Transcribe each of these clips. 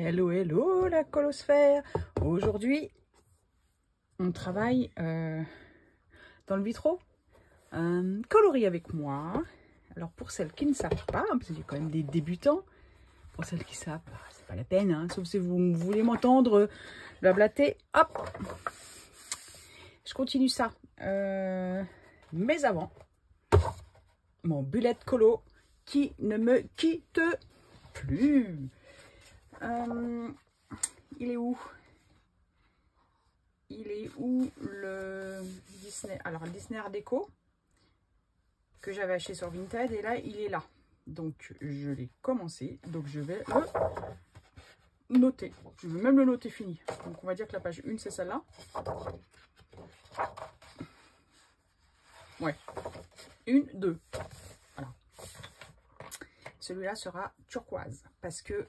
Hello, hello la colosphère. Aujourd'hui, on travaille dans le vitro. Coloris avec moi. Alors pour celles qui ne savent pas, parce qu'il y a quand même des débutants, pour celles qui savent, c'est pas la peine, hein, sauf si vous voulez m'entendre blablater. Hop, je continue ça. Mais avant, mon bullet colo qui ne me quitte plus. Il est où? Il est où le Disney? Alors, le Disney Art Déco que j'avais acheté sur Vinted, et là, il est là. Donc, je l'ai commencé. Donc, je vais le noter. Je vais même le noter fini. Donc, on va dire que la page 1, c'est celle-là. Ouais. 1, 2. Voilà. Celui-là sera turquoise parce que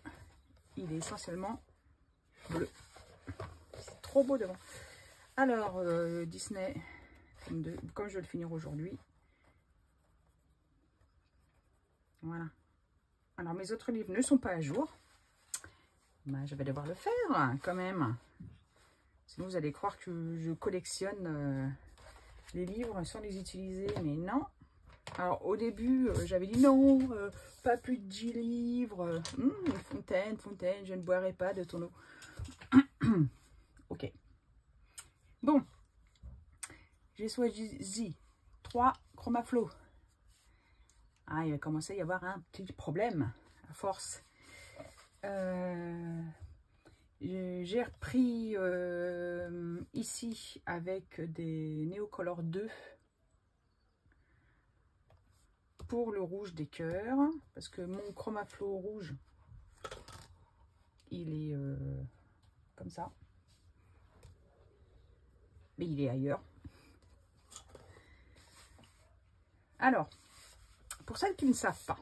il est essentiellement bleu. C'est trop beau devant. Alors, Disney, comme je vais le finir aujourd'hui. Voilà. Alors, mes autres livres ne sont pas à jour. Ben, je vais devoir le faire quand même. Sinon, vous allez croire que je collectionne les livres sans les utiliser. Mais non. Alors, au début, j'avais dit non, pas plus de 10 livres. Fontaine, je ne boirai pas de ton eau. Ok. Bon. J'ai choisi 3 Chromaflow. Ah, il va commencer à y avoir un petit problème, à force. J'ai repris ici avec des Neocolor 2 pour le rouge des cœurs, parce que mon Chromaflow rouge, il est comme ça, mais il est ailleurs. Alors, pour celles qui ne savent pas,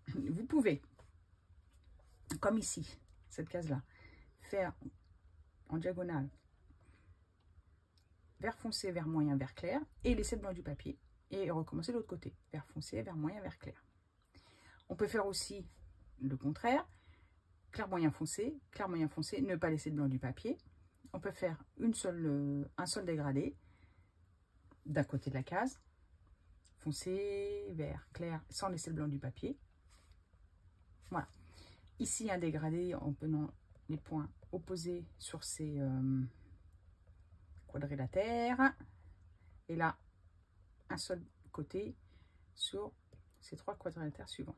vous pouvez, comme ici, cette case-là, faire en diagonale vert foncé, vert moyen, vert clair, et laisser le blanc du papier, et recommencer de l'autre côté, vert foncé, vert moyen, vert clair. On peut faire aussi le contraire, clair, moyen, foncé, ne pas laisser de blanc du papier. On peut faire un seul dégradé d'un côté de la case, foncé, vert, clair, sans laisser le blanc du papier. Voilà. Ici, un dégradé en prenant les points opposés sur ces quadrilatères. Et là, un seul côté sur ces 3 quadrilatères suivants.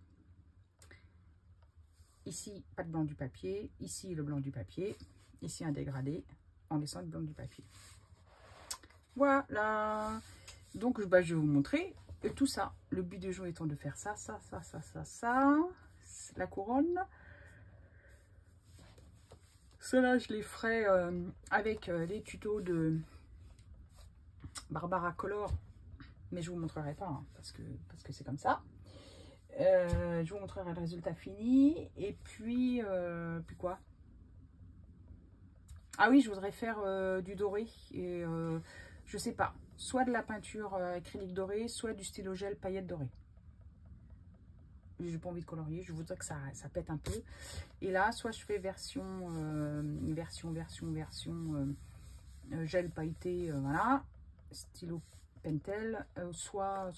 Ici, pas de blanc du papier. Ici, le blanc du papier. Ici, un dégradé en laissant le blanc du papier. Voilà. Donc, je vais vous montrer tout ça. Le but du jeu étant de faire ça. La couronne. Cela, je les ferai avec les tutos de Barbara Color. Mais je vous montrerai pas, hein, parce que c'est comme ça. Je vous montrerai le résultat fini. Et puis, quoi? Ah oui, je voudrais faire du doré. Et je sais pas. Soit de la peinture acrylique dorée, soit du stylo gel paillettes dorées. J'ai pas envie de colorier. Je voudrais que ça pète un peu. Et là, soit je fais version gel pailleté, voilà. Stylo Pentel, soit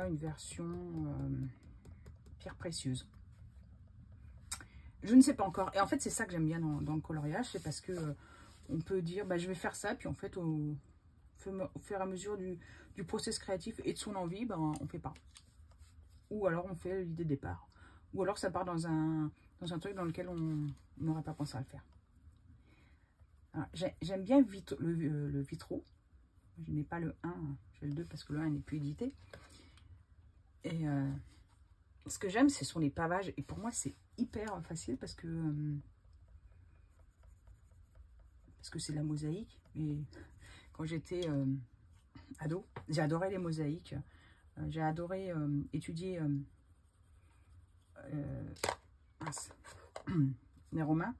une version pierre précieuse. Je ne sais pas encore. Et en fait, c'est ça que j'aime bien dans le coloriage, c'est parce que on peut dire, bah, je vais faire ça, puis en fait, au fur et à mesure du process créatif et de son envie, ben, on fait pas. Ou alors on fait l'idée de départ. Ou alors ça part dans un truc dans lequel on n'aurait pas pensé à le faire. J'aime bien le vitro. Je n'ai pas le 1, j'ai le 2 parce que le 1 n'est plus édité. Et ce que j'aime, ce sont les pavages. Et pour moi, c'est hyper facile parce que c'est de la mosaïque. Et quand j'étais ado, j'ai adoré les mosaïques. J'ai adoré étudier les Romains.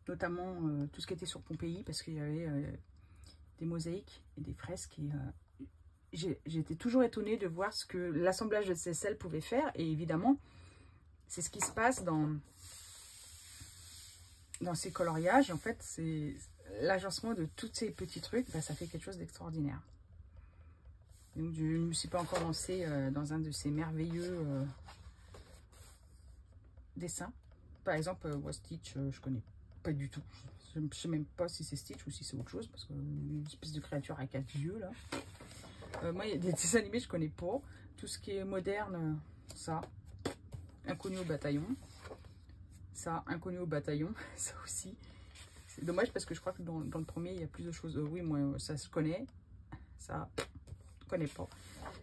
Notamment tout ce qui était sur Pompéi, parce qu'il y avait des mosaïques et des fresques. Et j'étais toujours étonnée de voir ce que l'assemblage de ces sels pouvait faire. Et évidemment, c'est ce qui se passe dans ces coloriages. En fait, c'est l'agencement de tous ces petits trucs, bah, ça fait quelque chose d'extraordinaire. Donc, je ne me suis pas encore lancée dans un de ces merveilleux dessins. Par exemple, Stitch, je connais pas du tout. Je ne sais même pas si c'est Stitch ou si c'est autre chose, parce que une espèce de créature à 4 yeux, là. Moi, il y a des dessins animés, je connais pas. Tout ce qui est moderne, ça. Inconnu au bataillon. Ça, Inconnu au bataillon, ça aussi. C'est dommage parce que je crois que dans le premier, il y a plus de choses. Oui, moi, ça se connaît. Ça, je connais pas.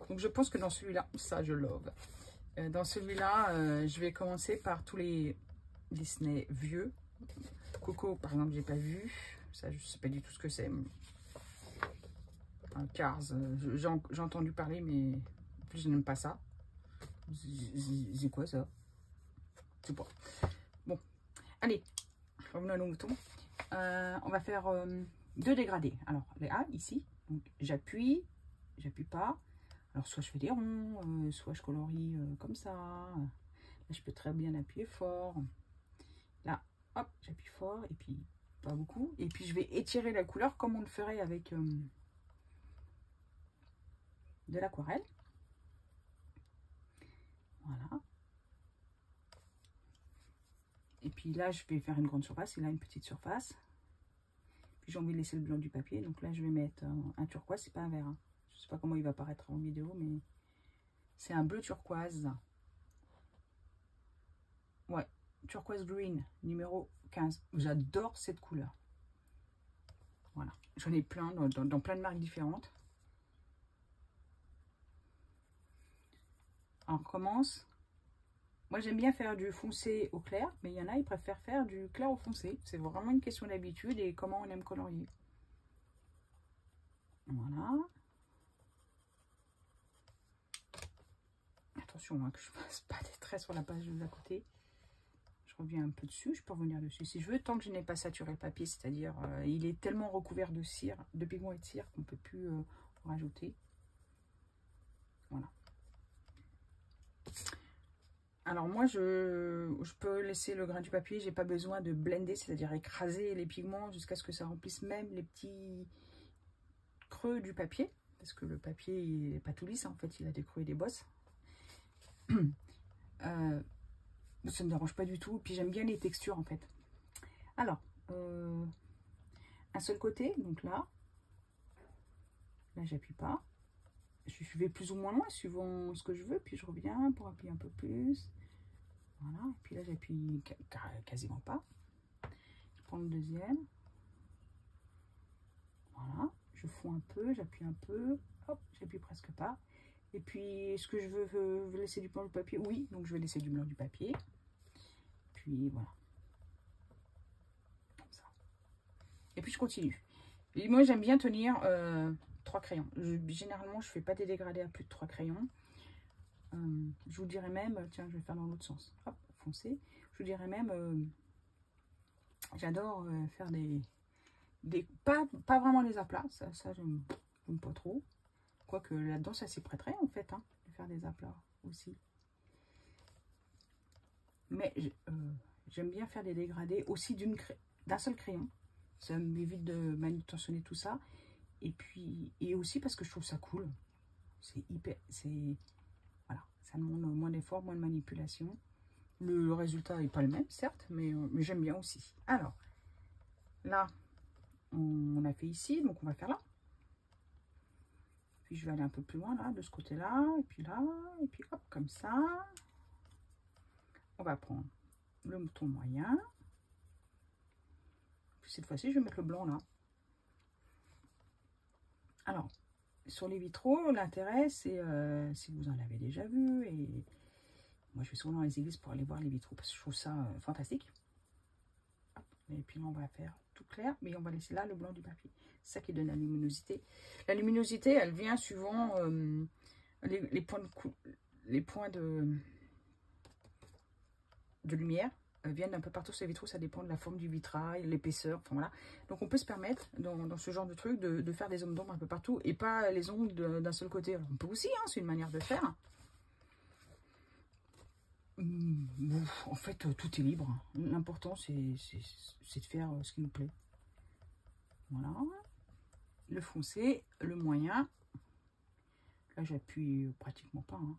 Donc, je pense que dans celui-là, ça, je love. Dans celui-là, je vais commencer par tous les Disney vieux. Coco, par exemple, j'ai pas vu. Ça, je sais pas du tout ce que c'est. Cars, j'ai entendu parler, mais en plus, je n'aime pas ça. C'est quoi ça? Je sais pas. Bon, allez, revenons à nos moutons. On va faire 2 dégradés. Alors, les A, ici. J'appuie pas. Alors, soit je fais des ronds, soit je colorie comme ça. Là, je peux très bien appuyer fort. Là, hop, j'appuie fort, et puis pas beaucoup. Et puis, je vais étirer la couleur comme on le ferait avec de l'aquarelle. Voilà. Et puis là, je vais faire une grande surface et là, une petite surface. Puis j'ai envie de laisser le blanc du papier. Donc là, je vais mettre un turquoise. C'est pas un vert. Hein. Je sais pas comment il va apparaître en vidéo, mais c'est un bleu turquoise. Ouais, turquoise green, numéro 15. J'adore cette couleur. Voilà. J'en ai plein dans plein de marques différentes. Alors, on commence. Moi, j'aime bien faire du foncé au clair, mais il y en a, ils préfèrent faire du clair au foncé. C'est vraiment une question d'habitude et comment on aime colorier. Voilà. Attention hein, que je ne fasse pas des traits sur la page de à côté. Je reviens un peu dessus, je peux revenir dessus si je veux, tant que je n'ai pas saturé le papier, c'est-à-dire il est tellement recouvert de cire, de pigments et de cire qu'on ne peut plus en rajouter. Voilà. Alors moi, je peux laisser le grain du papier, j'ai pas besoin de blender, c'est-à-dire écraser les pigments jusqu'à ce que ça remplisse même les petits creux du papier, parce que le papier, il n'est pas tout lisse, hein, en fait, il a des creux et des bosses. Ça ne me dérange pas du tout, puis j'aime bien les textures, en fait. Alors, un seul côté, donc là j'appuie pas. Je vais plus ou moins loin, suivant ce que je veux, puis je reviens pour appuyer un peu plus. Voilà, et puis là j'appuie quasiment pas. Je prends le deuxième. Voilà, je fonds un peu, j'appuie un peu, hop, j'appuie presque pas. Et puis, est-ce que je veux laisser du blanc du papier? Oui, donc je vais laisser du blanc du papier. Puis voilà. Comme ça. Et puis je continue. Et moi j'aime bien tenir 3 crayons. Généralement, je fais pas des dégradés à plus de 3 crayons. Je vous dirais même, tiens, je vais faire dans l'autre sens. Hop, foncé. Je vous dirais même, j'adore faire pas vraiment les aplats. Ça j'aime pas trop. Quoique là-dedans, ça s'y prêterait en fait, hein, de faire des aplats aussi. Mais j'aime bien faire des dégradés aussi d'un seul crayon. Ça m'évite de manutentionner tout ça. Et puis, et aussi parce que je trouve ça cool. C'est hyper, voilà, ça demande moins d'efforts, moins de manipulation. Le résultat n'est pas le même, certes, mais j'aime bien aussi. Alors, là, on a fait ici, donc on va faire là. Puis je vais aller un peu plus loin, là, de ce côté-là, et puis hop, comme ça. On va prendre le mouton moyen. Puis cette fois-ci, je vais mettre le blanc là. Alors, sur les vitraux, l'intérêt, c'est, si vous en avez déjà vu, et moi je vais souvent dans les églises pour aller voir les vitraux, parce que je trouve ça fantastique. Hop, et puis là, on va faire tout clair, mais on va laisser là le blanc du papier. C'est ça qui donne la luminosité. La luminosité, elle vient suivant les points de lumière. Viennent un peu partout sur les vitraux, ça dépend de la forme du vitrail, l'épaisseur, enfin voilà. Donc on peut se permettre dans ce genre de truc de faire des zones d'ombre un peu partout et pas les ombres d'un seul côté. Alors, on peut aussi, hein, c'est une manière de faire. Bon, en fait, tout est libre. L'important, c'est de faire ce qui nous plaît. Voilà. Le foncé, le moyen. Là, j'appuie pratiquement pas. Hein.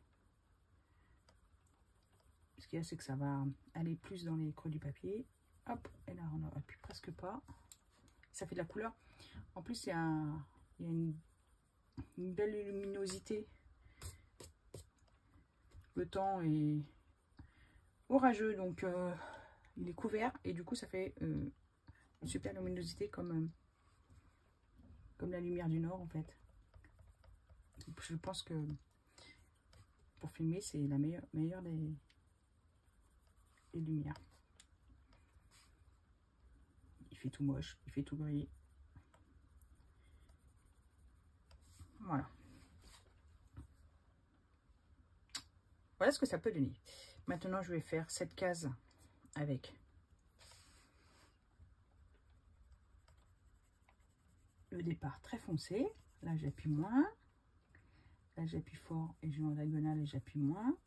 Ce qu'il y a, c'est que ça va aller plus dans les creux du papier. Hop, et là, on appuie presque pas. Ça fait de la couleur. En plus, il y a une belle luminosité. Le temps est orageux, donc il est couvert. Et du coup, ça fait une super luminosité comme la lumière du Nord, en fait. Je pense que pour filmer, c'est la meilleure des lumières. Il fait tout moche, il fait tout gris. Voilà. Voilà ce que ça peut donner. Maintenant, je vais faire cette case avec le départ très foncé. Là, j'appuie moins. Là, j'appuie fort et je vais en diagonale et j'appuie moins.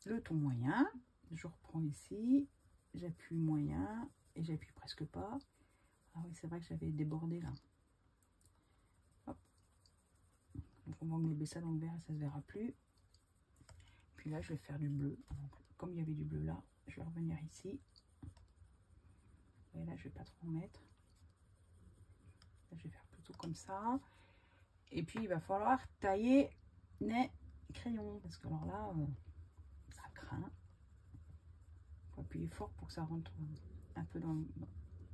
Le ton moyen. Je reprends ici. J'appuie moyen et j'appuie presque pas. Ah oui, c'est vrai que j'avais débordé là. Hop. Donc, on va englober ça dans le vert et ça ne se verra plus. Puis là, je vais faire du bleu. Donc, comme il y avait du bleu là, je vais revenir ici. Et là, je vais pas trop en mettre. Là, je vais faire plutôt comme ça. Et puis, il va falloir tailler les crayons. Parce que alors là, ça craint. Il faut appuyer fort pour que ça rentre un peu dans...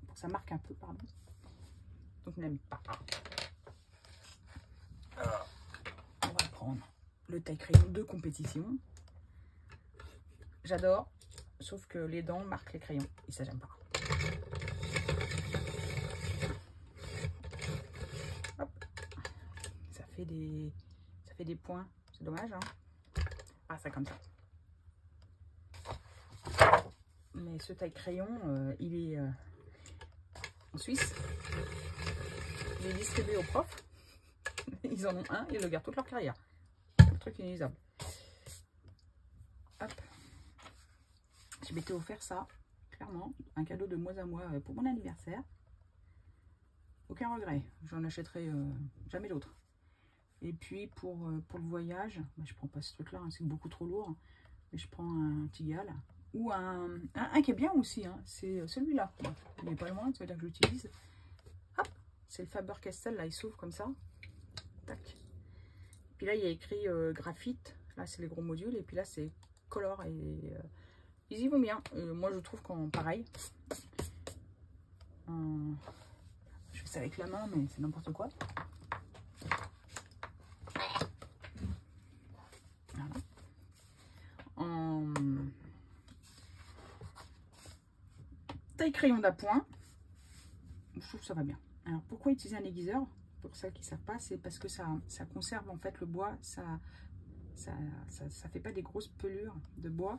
Pour que ça marque un peu, pardon. Donc, n'aime pas. Alors, on va prendre le taille-crayon de compétition. J'adore. Sauf que les dents marquent les crayons. Et ça, j'aime pas. Hop. Ça fait des points. C'est dommage, hein. Ah, ça comme ça. Mais ce taille-crayon, il est en Suisse. Il est distribué aux profs. Ils en ont un, ils le gardent toute leur carrière. C'est un truc inutilisable. Hop. Je m'étais offert ça, clairement. Un cadeau de mois à mois pour mon anniversaire. Aucun regret. J'en achèterai jamais d'autres. Et puis pour le voyage, bah, je prends pas ce truc-là, hein, c'est beaucoup trop lourd. Mais je prends un Tigal. Ou un qui est bien aussi, hein, c'est celui-là. Il n'est pas loin, c'est là que j'utilise. Hop, c'est le Faber-Castell, là, il s'ouvre comme ça. Tac. Puis là, il y a écrit graphite. Là, c'est les gros modules. Et puis là, c'est color. Et ils y vont bien. Moi, je trouve qu'en pareil. Je fais ça avec la main, mais c'est n'importe quoi. Voilà. En taille crayon d'appoint, je trouve que ça va bien. Alors pourquoi utiliser un aiguiseur? Pour celles qui ne savent pas, c'est parce que ça conserve en fait le bois, ça fait pas des grosses pelures de bois,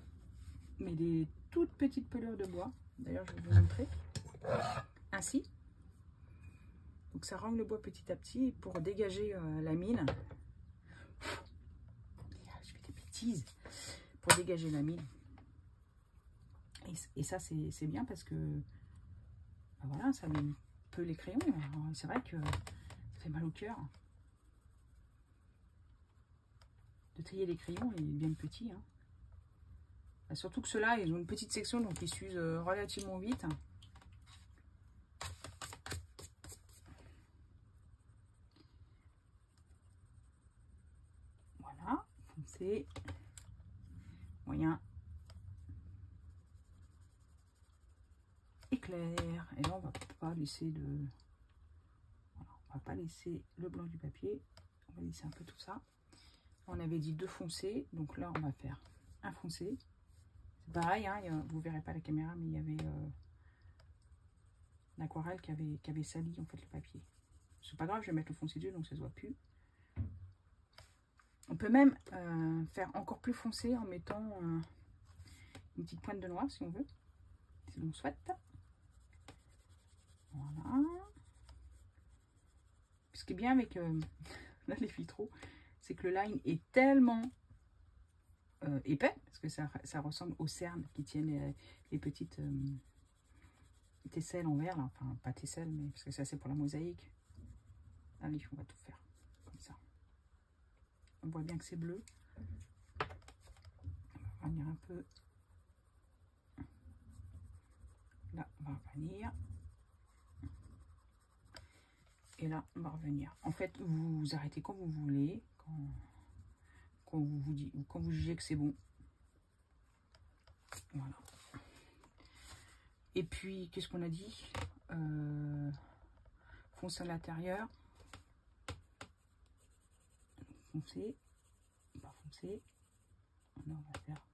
mais des toutes petites pelures de bois. D'ailleurs, je vais vous montrer. Ainsi. Donc ça rend le bois petit à petit pour dégager la mine. Je fais des bêtises. Pour dégager la mine. Et ça, c'est bien parce que ben voilà, ça met un peu les crayons. C'est vrai que ça fait mal au cœur de tailler les crayons, ils deviennent petits. Hein. Ben, surtout que ceux-là, ils ont une petite section, donc ils s'usent relativement vite. Voilà, foncé, moyen. Éclair. Et là, on va pas laisser de... Voilà, on va pas laisser le blanc du papier. On va laisser un peu tout ça. On avait dit deux foncés. Donc là, on va faire un foncé. C'est pareil, hein, vous verrez pas la caméra, mais il y avait l'aquarelle qui avait sali en fait le papier. C'est pas grave, je vais mettre le foncé dessus, donc ça se voit plus. On peut même faire encore plus foncé en mettant une petite pointe de noir si on veut. Si l'on souhaite. Voilà. Ce qui est bien avec là, les vitraux, c'est que le line est tellement épais, parce que ça ressemble aux cernes qui tiennent les petites tesselles en verre, là. Enfin pas tesselles, mais parce que ça c'est pour la mosaïque. Allez, on va tout faire comme ça. On voit bien que c'est bleu. On va venir un peu. Là, on va revenir. Et là, on va revenir. En fait, vous arrêtez quand vous voulez, quand vous jugez que c'est bon. Voilà. Et puis, qu'est-ce qu'on a dit? Foncer à l'intérieur. Foncer. Pas foncer. On va faire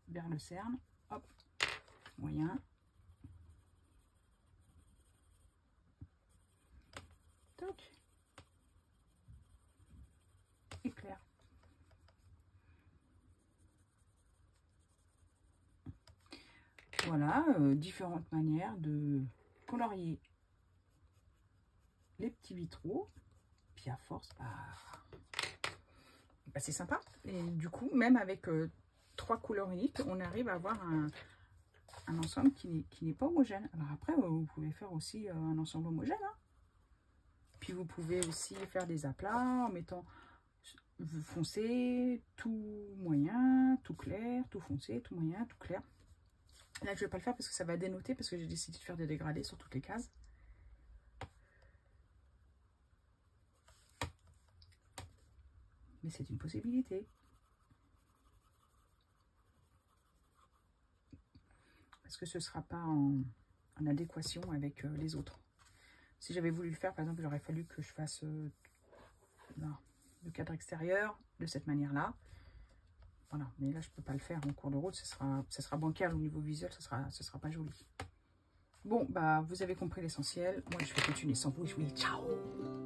vers le cerne. Hop. Moyen. Toc. Éclair. Voilà, différentes manières de colorier les petits vitraux. Puis à force, c'est sympa. Et du coup, même avec 3 couleurs uniques, on arrive à avoir un ensemble qui n'est pas homogène. Alors après, vous pouvez faire aussi un ensemble homogène. Hein. Puis vous pouvez aussi faire des aplats en mettant foncé, tout moyen, tout clair, tout foncé, tout moyen, tout clair. Là, je ne vais pas le faire parce que ça va dénoter, parce que j'ai décidé de faire des dégradés sur toutes les cases. Mais c'est une possibilité. Parce que ce ne sera pas en adéquation avec les autres. Si j'avais voulu le faire, par exemple, il aurait fallu que je fasse le cadre extérieur de cette manière-là. Voilà, mais là, je ne peux pas le faire en cours de route. Ça sera bancal au niveau visuel, ce sera pas joli. Bon, bah, vous avez compris l'essentiel. Moi, je vais continuer sans vous. Je vous dis ciao!